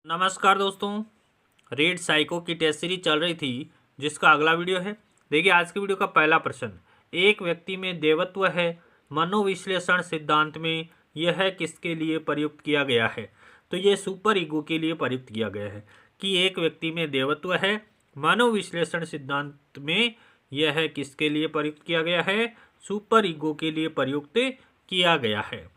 नमस्कार दोस्तों, red psycho की टेस्ट सीरीज चल रही थी जिसका अगला वीडियो है। देखिए आज के वीडियो का पहला प्रश्न, एक व्यक्ति में देवत्व है, मनोविश्लेषण सिद्धांत में यह किसके लिए प्रयुक्त किया गया है? तो ये सुपर ईगो के लिए प्रयुक्त किया गया है कि एक व्यक्ति में देवत्व है, मनोविश्लेषण सिद्धांत में यह किसके लिए प्रयुक्त किया गया है? सुपर ईगो के लिए प्रयुक्त किया गया है।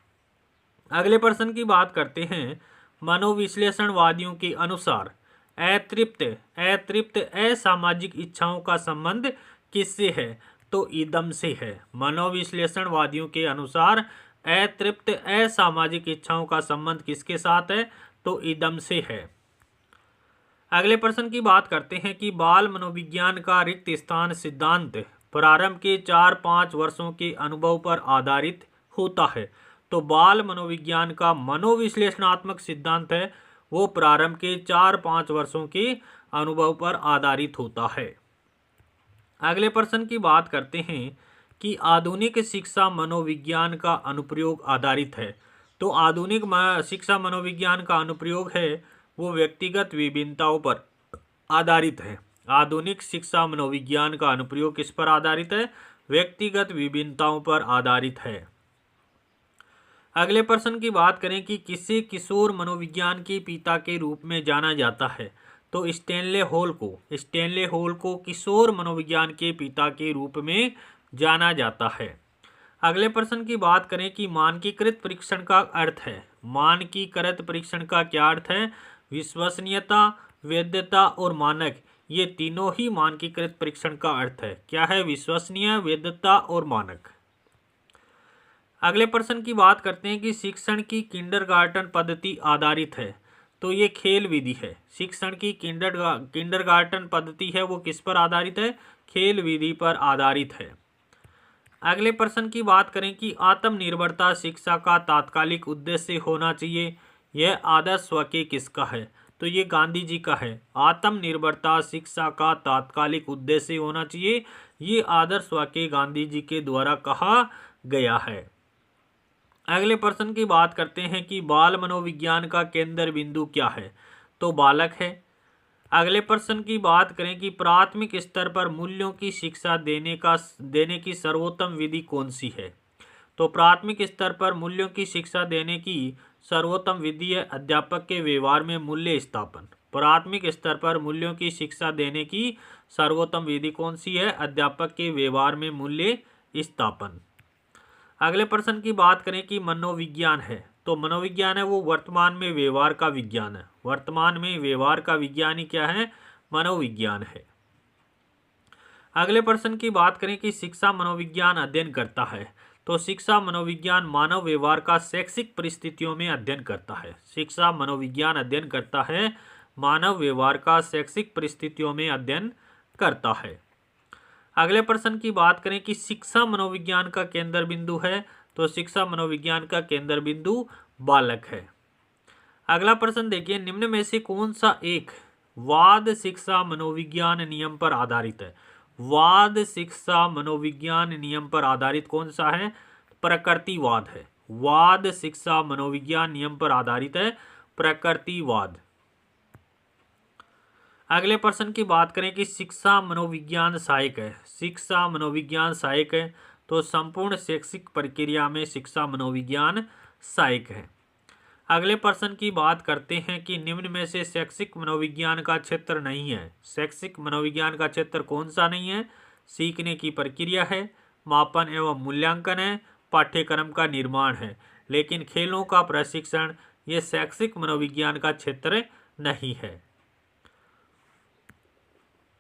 अगले प्रश्न की बात करते हैं। मनोविश्लेषणवादियों के अनुसार अतृप्त असामाजिक इच्छाओं का संबंध किससे है? तो इदम से है। मनोविश्लेषणवादियों के अनुसार अतृप्त असामाजिक इच्छाओं का संबंध किसके साथ है? तो इदम से है। अगले प्रश्न की बात करते हैं कि बाल मनोविज्ञान का रिक्त स्थान सिद्धांत प्रारंभ के 4-5 वर्षों के अनुभव पर आधारित होता है। तो बाल मनोविज्ञान का मनोविश्लेषणात्मक सिद्धांत है वो प्रारंभ के 4-5 वर्षों के अनुभव पर आधारित होता है। अगले प्रश्न की बात करते हैं कि आधुनिक शिक्षा मनोविज्ञान का अनुप्रयोग आधारित है। तो आधुनिक शिक्षा मनोविज्ञान का अनुप्रयोग है वो व्यक्तिगत विभिन्नताओं पर आधारित है। आधुनिक शिक्षा मनोविज्ञान का अनुप्रयोग किस पर आधारित है? व्यक्तिगत विभिन्नताओं पर आधारित है। अगले प्रश्न की बात करें कि किसे किशोर मनोविज्ञान के पिता के रूप में जाना जाता है? तो स्टैनले हॉल को किशोर मनोविज्ञान के पिता के रूप में जाना जाता है। अगले प्रश्न की बात करें कि मानकीकृत परीक्षण का अर्थ है। मानकीकृत परीक्षण का क्या अर्थ है? विश्वसनीयता, वैधता और मानक, ये तीनों ही मानकीकृत परीक्षण का अर्थ है। क्या है? विश्वसनीय, वैधता और मानक। अगले प्रश्न की बात करते हैं कि शिक्षण की किंडरगार्टन पद्धति आधारित है। तो ये खेल विधि है। शिक्षण की किंडरगार्टन पद्धति है वो किस पर आधारित है? खेल विधि पर आधारित है। अगले प्रश्न की बात करें कि आत्मनिर्भरता शिक्षा का तात्कालिक उद्देश्य होना चाहिए, यह आदर्श वाक्य किसका है? तो ये गांधी जी का है। आत्मनिर्भरता शिक्षा का तात्कालिक उद्देश्य होना चाहिए, ये आदर्श वाक्य गांधी जी के द्वारा कहा गया है। अगले प्रश्न की बात करते हैं कि बाल मनोविज्ञान का केंद्र बिंदु क्या है? तो बालक है। अगले प्रश्न की बात करें कि प्राथमिक स्तर पर मूल्यों की शिक्षा देने की सर्वोत्तम विधि कौन सी है? तो प्राथमिक स्तर पर मूल्यों की शिक्षा देने की सर्वोत्तम विधि है अध्यापक के व्यवहार में मूल्य स्थापन। प्राथमिक स्तर पर मूल्यों की शिक्षा देने की सर्वोत्तम विधि कौन सी है? अध्यापक के व्यवहार में मूल्य स्थापन। अगले प्रश्न की बात करें कि मनोविज्ञान है। तो मनोविज्ञान है वो वर्तमान में व्यवहार का विज्ञान है। वर्तमान में व्यवहार का विज्ञान ही क्या है? मनोविज्ञान है। अगले प्रश्न की बात करें कि शिक्षा मनोविज्ञान अध्ययन करता है। तो शिक्षा मनोविज्ञान मानव व्यवहार का शैक्षिक परिस्थितियों में अध्ययन करता है। शिक्षा मनोविज्ञान अध्ययन करता है मानव व्यवहार का शैक्षिक परिस्थितियों में अध्ययन करता है। अगले प्रश्न की बात करें कि शिक्षा मनोविज्ञान का केंद्र बिंदु है। तो शिक्षा मनोविज्ञान का केंद्र बिंदु बालक है। अगला प्रश्न देखिए, निम्न में से कौन सा एक वाद शिक्षा मनोविज्ञान नियम पर आधारित है? वाद शिक्षा मनोविज्ञान नियम पर आधारित कौन सा है? प्रकृतिवाद है। वाद शिक्षा मनोविज्ञान नियम पर आधारित है प्रकृतिवाद। अगले प्रश्न की बात करें कि शिक्षा मनोविज्ञान सहायक है। शिक्षा मनोविज्ञान सहायक है। तो संपूर्ण शैक्षिक प्रक्रिया में शिक्षा मनोविज्ञान सहायक है। अगले प्रश्न की बात करते हैं कि निम्न में से शैक्षिक मनोविज्ञान का क्षेत्र नहीं है। शैक्षिक मनोविज्ञान का क्षेत्र कौन सा नहीं है? सीखने की प्रक्रिया है, मापन एवं मूल्यांकन है, पाठ्यक्रम का निर्माण है। लेकिन खेलों का प्रशिक्षण ये शैक्षिक मनोविज्ञान का क्षेत्र नहीं है।